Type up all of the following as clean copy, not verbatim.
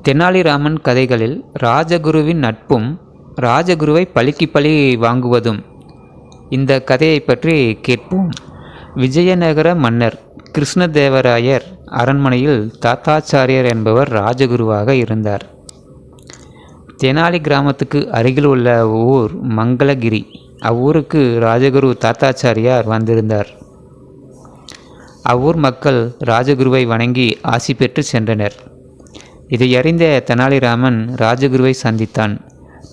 தெனாலிராமன் கதைகளில் ராஜகுருவின் நட்பும் ராஜகுருவை பழிக்கு பழி வாங்குவதும். இந்த கதையை பற்றி கேட்போம். விஜயநகர மன்னர் கிருஷ்ணதேவராயர் அரண்மனையில் தாத்தாச்சாரியர் என்பவர் ராஜகுருவாக இருந்தார். தெனாலி கிராமத்துக்கு அருகில் உள்ள ஊர் மங்களகிரி. அவ்வூருக்கு ராஜகுரு தாத்தாச்சாரியார் வந்திருந்தார். அவ்வூர் மக்கள் ராஜகுருவை வணங்கி ஆசி பெற்று சென்றனர். இதை அறிந்த தெனாலிராமன் ராஜகுருவை சந்தித்தான்.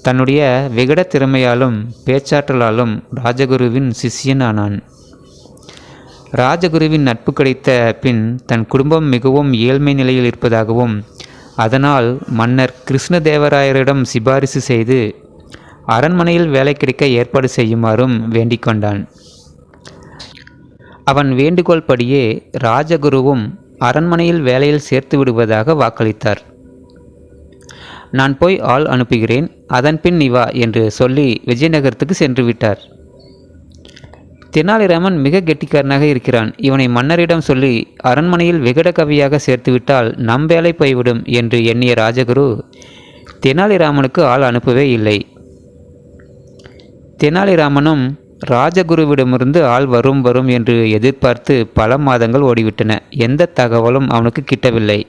தன்னுடைய விகட திறமையாலும் பேச்சாற்றலாலும் ராஜகுருவின் சிஷ்யன் ஆனான். ராஜகுருவின் நட்பு கிடைத்த பின் தன் குடும்பம் மிகவும் ஏழ்மை நிலையில் இருப்பதாகவும் அதனால் மன்னர் கிருஷ்ணதேவராயரிடம் சிபாரிசு செய்து அரண்மனையில் வேலை கிடைக்க ஏற்பாடு செய்யுமாறும் வேண்டிக் கொண்டான். அவன் வேண்டுகோள் படியே ராஜகுருவும் அரண்மனையில் வேலையில் சேர்த்து விடுவதாக வாக்களித்தார். நான் போய் ஆள் அனுப்புகிறேன், அதன்பின் நீ வா என்று சொல்லி விஜயநகரத்துக்கு சென்று விட்டார். தெனாலிராமன் மிக கெட்டிக்காரனாக இருக்கிறான். இவனை மன்னரிடம் சொல்லி அரண்மனையில் விகட கவியாக சேர்த்துவிட்டால் நம் வேலை போய்விடும் என்று எண்ணிய ராஜகுரு தெனாலிராமனுக்கு ஆள் அனுப்பவே இல்லை. தெனாலிராமனும் ராஜகுருவிடமிருந்து ஆள் வரும் என்று எதிர்பார்த்து பல மாதங்கள் ஓடிவிட்டன. எந்த தகவலும் அவனுக்கு கிட்டவில்லை.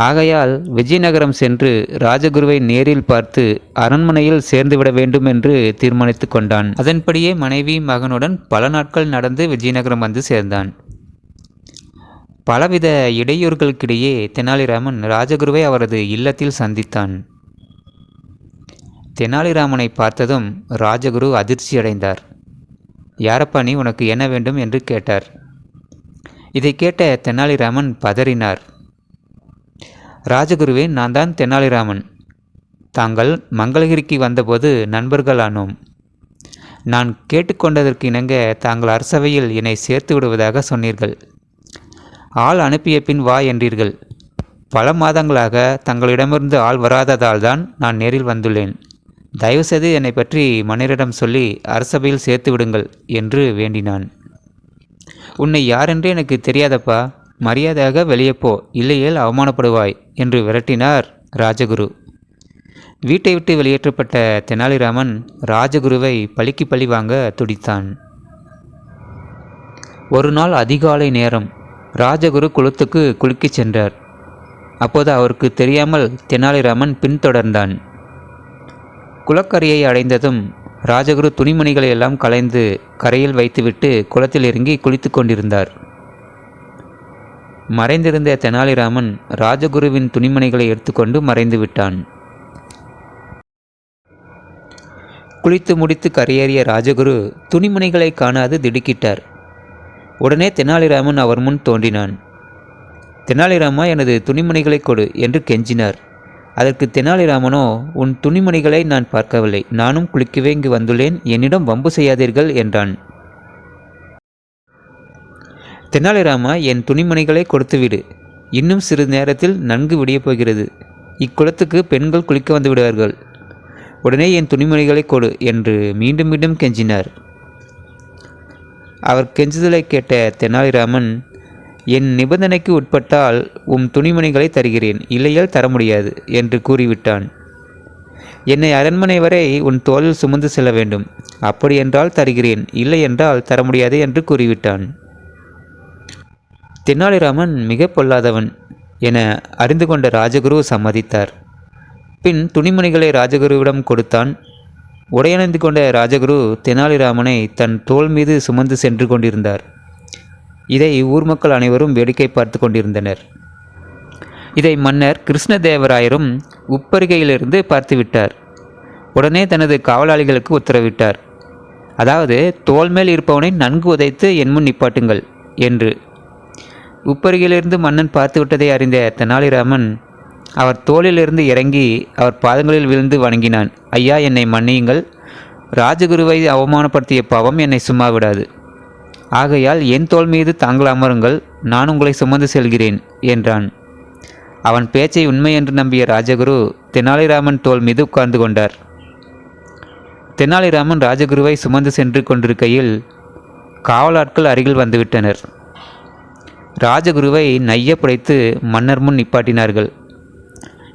ஆகையால் விஜயநகரம் சென்று ராஜகுருவை நேரில் பார்த்து அரண்மனையில் சேர்ந்துவிட வேண்டும் என்று தீர்மானித்து கொண்டான். அதன்படியே மனைவி மகனுடன் பல நாட்கள் நடந்து விஜயநகரம் வந்து சேர்ந்தான். பலவித இடையூறுகளுக்கிடையே தெனாலிராமன் ராஜகுருவை அவரது இல்லத்தில் சந்தித்தான். தெனாலிராமனை பார்த்ததும் ராஜகுரு அதிர்ச்சியடைந்தார். யாரப்பா நீ, உனக்கு என்ன வேண்டும் என்று கேட்டார். இதை கேட்ட தெனாலிராமன் பதறினார். ராஜகுருவே, நான் தான் தெனாலிராமன். தாங்கள் மங்களகிரிக்கு வந்தபோது நண்பர்களானோம். நான் கேட்டுக்கொண்டதற்கு இணங்க தாங்கள் அரசவையில் என்னை சேர்த்து விடுவதாக சொன்னீர்கள். ஆள் அனுப்பிய பின் வா என்றீர்கள். பல மாதங்களாக தங்களிடமிருந்து ஆள் வராததால் தான் நான் நேரில் வந்துள்ளேன். தயவுசெய்து என்னை பற்றி மன்னரிடம் சொல்லி அரசபையில் சேர்த்து விடுங்கள் என்று வேண்டினான். உன்னை யாரென்று எனக்கு தெரியாதப்பா, மரியாதையாக வெளியே போ, இல்லையேல் அவமானப்படுவாய் என்று விரட்டினார் ராஜகுரு. வீட்டை விட்டு வெளியேற்றப்பட்ட தெனாலிராமன் ராஜகுருவை பழிக்கு பழி வாங்க துடித்தான். ஒரு நாள் அதிகாலை நேரம் ராஜகுரு குளத்துக்கு குளிக்கச் சென்றார். அப்போது அவருக்கு தெரியாமல் தெனாலிராமன் பின்தொடர்ந்தான். குளக்கரையை அடைந்ததும் ராஜகுரு துணிமணிகளை எல்லாம் களைந்து கரையில் வைத்துவிட்டு குளத்தில் இறங்கி குளித்து கொண்டிருந்தார். மறைந்திருந்த தெனாலிராமன் ராஜகுருவின் துணிமணிகளை எடுத்துக்கொண்டு மறைந்து விட்டான். குளித்து முடித்து கரையேறிய ராஜகுரு துணிமணிகளை காணாது திடுக்கிட்டார். உடனே தெனாலிராமன் அவர் முன் தோன்றினான். தெனாலிராமா, எனது துணிமணிகளை கொடு என்று கெஞ்சினார். அதற்கு தெனாலிராமனோ, உன் துணிமணிகளை நான் பார்க்கவில்லை, நானும் குளிக்கவே இங்கு வந்துள்ளேன், என்னிடம் வம்பு செய்யாதீர்கள் என்றான். தெனாலிராமா, என் துணிமணிகளை கொடுத்துவிடு, இன்னும் சிறிது நேரத்தில் நன்கு விடியப் போகிறது. இக்குளத்துக்கு பெண்கள் குளிக்க வந்து விடுவார்கள். உடனே என் துணிமணிகளை கொடு என்று மீண்டும் மீண்டும் கெஞ்சினார். அவர் கெஞ்சுதலை கேட்ட தெனாலிராமன், என் நிபந்தனைக்கு உட்பட்டால் உம் துணிமணிகளை தருகிறேன், இல்லையால் தர முடியாது என்று கூறிவிட்டான். என்னை அரண்மனை வரை உன் தோளில் சுமந்து செல்ல வேண்டும், அப்படியென்றால் தருகிறேன், இல்லை என்றால் தர முடியாது என்று கூறிவிட்டான். தெனாலிராமன் மிக பொல்லாதவன் என அறிந்து கொண்ட ராஜகுரு சம்மதித்தார். பின் துணிமணிகளை ராஜகுருவிடம் கொடுத்தான். உடையணிந்து கொண்ட ராஜகுரு தெனாலிராமனை தன் தோள் மீது சுமந்து சென்று கொண்டிருந்தார். இதை ஊர் மக்கள் அனைவரும் வேடிக்கை பார்த்து கொண்டிருந்தனர். இதை மன்னர் கிருஷ்ணதேவராயரும் உப்பருகையிலிருந்து பார்த்துவிட்டார். உடனே தனது காவலாளிகளுக்கு உத்தரவிட்டார். அதாவது, தோள் மேல் இருப்பவனை நன்கு உதைத்து என் முன் நிப்பாட்டுங்கள் என்று. உப்பருகையிலிருந்து மன்னன் பார்த்துவிட்டதை அறிந்த தெனாலிராமன் அவர் தோளிலிருந்து இறங்கி அவர் பாதங்களில் விழுந்து வணங்கினான். ஐயா, என்னை மன்னியுங்கள். ராஜகுருவை அவமானப்படுத்திய பாவம் என்னை சும்மா விடாது. ஆகையால் என் தோள் மீது தாங்கள் அமருங்கள், நான் உங்களை சுமந்து செல்கிறேன் என்றான். அவன் பேச்சை உண்மை என்று நம்பிய ராஜகுரு தெனாலிராமன் தோள் மீது உட்கார்ந்து கொண்டார். தெனாலிராமன் ராஜகுருவை சுமந்து சென்று கொண்டிருக்கையில் காவலாட்கள் அருகில் வந்துவிட்டனர். ராஜகுருவை நைய புடைத்து மன்னர் முன் நிப்பாட்டினார்கள்.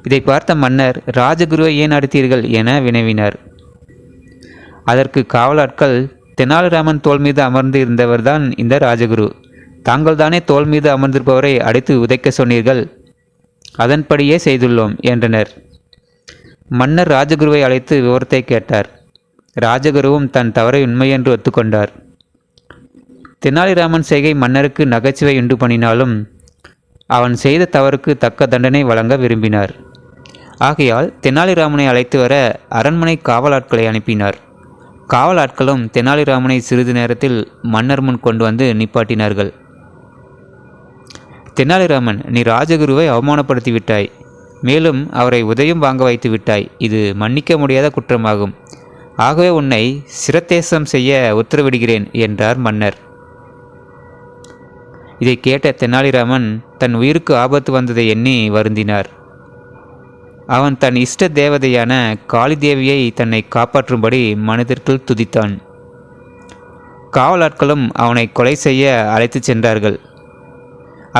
இதை பார்த்த மன்னர், ராஜகுருவை ஏன் அடித்தீர்கள் என வினவினார். அதற்கு காவலாட்கள், தெனாலிராமன் தோள் மீது அமர்ந்து இருந்தவர்தான் இந்த ராஜகுரு. தாங்கள் தானே தோள் மீது அமர்ந்திருப்பவரை அடித்து உதைக்க சொன்னீர்கள், அதன்படியே செய்துள்ளோம் என்றனர். மன்னர் ராஜகுருவை அழைத்து விவரத்தை கேட்டார். ராஜகுருவும் தன் தவறை உண்மையென்று ஒத்துக்கொண்டார். தெனாலிராமன் செய்கை மன்னருக்கு நகைச்சுவை உண்டு பண்ணினாலும் அவன் செய்த தவறுக்கு தக்க தண்டனை வழங்க விரும்பினார். ஆகையால் தெனாலிராமனை அழைத்து வர அரண்மனை காவலாட்களை அனுப்பினார். காவலாட்களும் தெனாலிராமனை சிறிது நேரத்தில் மன்னர் முன் கொண்டு வந்து நிப்பாட்டினார்கள். தெனாலிராமன், நீ ராஜகுருவை அவமானப்படுத்தி விட்டாய், மேலும் அவரை உதயம் வாங்க வைத்து விட்டாய். இது மன்னிக்க முடியாத குற்றமாகும். ஆகவே உன்னை சிரத்தேசம் செய்ய உத்தரவிடுகிறேன் என்றார் மன்னர். இதை கேட்ட தெனாலிராமன் தன் உயிருக்கு ஆபத்து வந்ததை எண்ணி வருந்தினார். அவன் தன் இஷ்ட தேவதையான காளிதேவியை தன்னை காப்பாற்றும்படி மனதிற்குள் துதித்தான். காவலாட்களும் அவனை கொலை செய்ய அழைத்து சென்றார்கள்.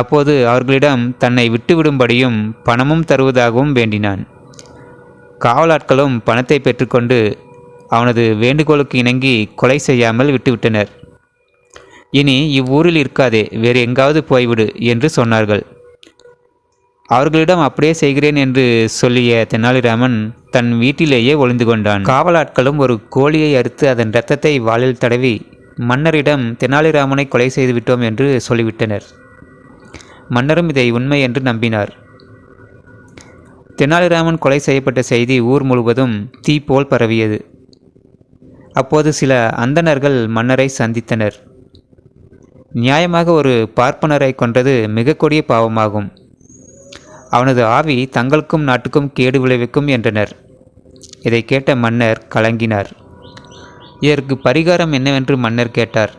அப்போது அவர்களிடம் தன்னை விட்டுவிடும்படியும் பணமும் தருவதாகவும் வேண்டினான். காவலாட்களும் பணத்தை பெற்றுக்கொண்டு அவனது வேண்டுகோளுக்கு இணங்கி கொலை செய்யாமல் விட்டுவிட்டனர். இனி இவ்வூரில் இருக்காதே, வேறு எங்காவது போய்விடு என்று சொன்னார்கள். அவர்களிடம் அப்படியே செய்கிறேன் என்று சொல்லிய தெனாலிராமன் தன் வீட்டிலேயே ஒளிந்து கொண்டான். காவலாட்களும் ஒரு கோழியை அறுத்து அதன் இரத்தத்தை வாளில் தடவி மன்னரிடம் தெனாலிராமனை கொலை செய்துவிட்டோம் என்று சொல்லிவிட்டனர். மன்னரும் இதை உண்மை என்று நம்பினார். தெனாலிராமன் கொலை செய்யப்பட்ட செய்தி ஊர் முழுவதும் தீ போல் பரவியது. அப்போது சில அந்தணர்கள் மன்னரை சந்தித்தனர். நியாயமாக ஒரு பார்ப்பனரை கொன்றது மிக கொடிய பாவமாகும். அவனது ஆவி தங்களுக்கும் நாட்டுக்கும் கேடு விளைவிக்கும் என்றனர். இதை கேட்ட மன்னர் கலங்கினார். இதற்கு பரிகாரம் என்னவென்று மன்னர் கேட்டார்.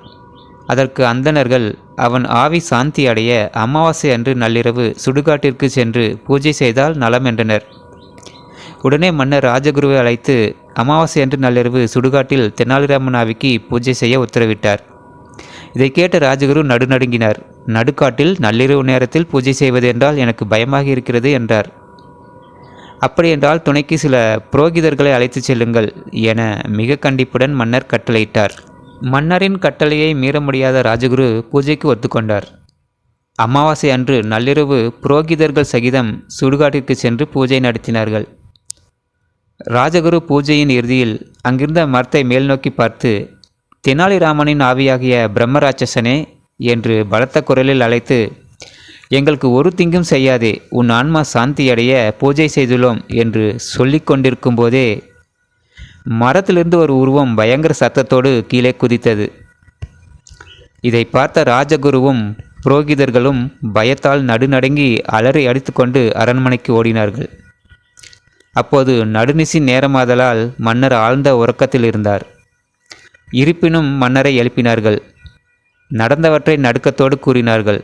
அதற்கு அந்தணர்கள், அவன் ஆவி சாந்தி அடைய அமாவாசை அன்று நள்ளிரவு சுடுகாட்டிற்கு சென்று பூஜை செய்தால் நலம் என்றனர். உடனே மன்னர் ராஜகுருவை அழைத்து அமாவாசை அன்று நள்ளிரவு சுடுகாட்டில் தெனாலிராமன் ஆவிக்கு பூஜை செய்ய உத்தரவிட்டார். இதை கேட்ட ராஜகுரு நடுநடுங்கினார். நடுக்காட்டில் நள்ளிரவு நேரத்தில் பூஜை செய்வது என்றால் எனக்கு பயமாக இருக்கிறது என்றார். அப்படியென்றால் துணைக்கு சில புரோகிதர்களை அழைத்து செல்லுங்கள் என மிக கண்டிப்புடன் மன்னர் கட்டளையிட்டார். மன்னரின் கட்டளையை மீற முடியாத ராஜகுரு பூஜைக்கு ஒத்துக்கொண்டார். அமாவாசை அன்று நள்ளிரவு புரோகிதர்கள் சகிதம் சுடுகாட்டிற்கு சென்று பூஜை நடத்தினார்கள். ராஜகுரு பூஜையின் இறுதியில் அங்கிருந்த மரத்தை மேல் நோக்கி பார்த்து, தெனாலிராமனின் ஆவியாகிய பிரம்மராட்சசனே என்று பலத்த குரலில் அழைத்து, எங்களுக்கு ஒரு தீங்கும் செய்யாதே, உன் ஆன்மா சாந்தியடைய பூஜை செய்துள்ளோம் என்று சொல்லிக் கொண்டிருக்கும் போதே மரத்திலிருந்து ஒரு உருவம் பயங்கர சத்தத்தோடு கீழே குதித்தது. இதை பார்த்த ராஜகுருவும் புரோகிதர்களும் பயத்தால் நடுநடுங்கி அலறி அடித்துக்கொண்டு அரண்மனைக்கு ஓடினார்கள். அப்போது நடுநிசி நேரமாதலால் மன்னர் ஆழ்ந்த உறக்கத்தில் இருந்தார். இருப்பினும் மன்னரை எழுப்பினார்கள். நடந்தவற்றை நடுக்கத்தோடு கூறினார்கள்.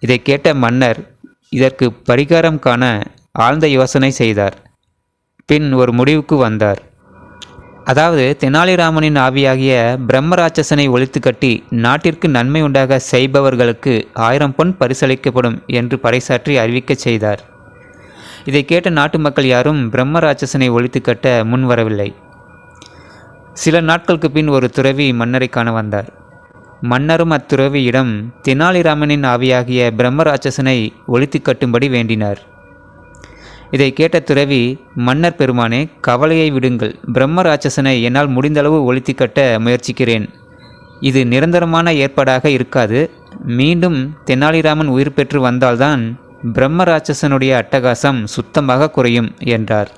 இதை கேட்ட மன்னர் இதற்கு பரிகாரம் காண ஆழ்ந்த யோசனை செய்தார். பின் ஒரு முடிவுக்கு வந்தார். அதாவது தெனாலிராமனின் ஆவியாகிய பிரம்மராட்சசனை ஒழித்து கட்டி நாட்டிற்கு நன்மை உண்டாக செய்பவர்களுக்கு 1000 பொன் பரிசளிக்கப்படும் என்று பறைசாற்றி அறிவிக்கச் செய்தார். இதை கேட்ட நாட்டு மக்கள் யாரும் பிரம்மராட்சசனை ஒழித்து கட்ட முன்வரவில்லை. சில நாட்களுக்கு பின் ஒரு துறவி மன்னரை காண வந்தார். மன்னரும் அத்துறவியிடம் தெனாலிராமனின் ஆவியாகிய பிரம்மராட்சசனை ஒழித்து கட்டும்படி வேண்டினார். இதை கேட்ட துறவி, மன்னர் பெருமானே, கவலையை விடுங்கள், பிரம்மராட்சசனை என்னால் முடிந்தளவு ஒழித்து கட்ட முயற்சிக்கிறேன். இது நிரந்தரமான ஏற்பாடாக இருக்காது. மீண்டும் தெனாலிராமன் உயிர் பெற்று வந்தால்தான் பிரம்மராட்சசனுடைய அட்டகாசம் சுத்தமாக குறையும் என்றார்.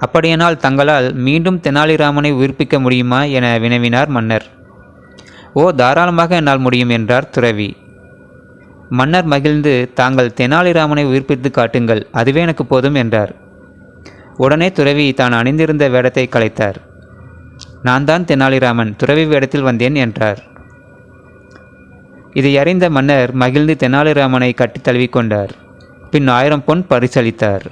அப்படியானால் தங்களால் மீண்டும் தெனாலிராமனை உயிர்ப்பிக்க முடியுமா என வினவினார் மன்னர். ஓ, தாராளமாக என்னால் முடியும் என்றார் துறவி. மன்னர் மகிழ்ந்து, தாங்கள் தெனாலிராமனை உயிர்ப்பித்து காட்டுங்கள், அதுவே எனக்கு போதும் என்றார். உடனே துறவி தான் அணிந்திருந்த வேடத்தை கலைத்தார். நான் தான் தெனாலிராமன், துறவி வேடத்தில் வந்தேன் என்றார். இதை அறிந்த மன்னர் மகிழ்ந்து தெனாலிராமனை கட்டி தழுவிக்கொண்டார். பின் 1000 பொன் பரிசளித்தார்.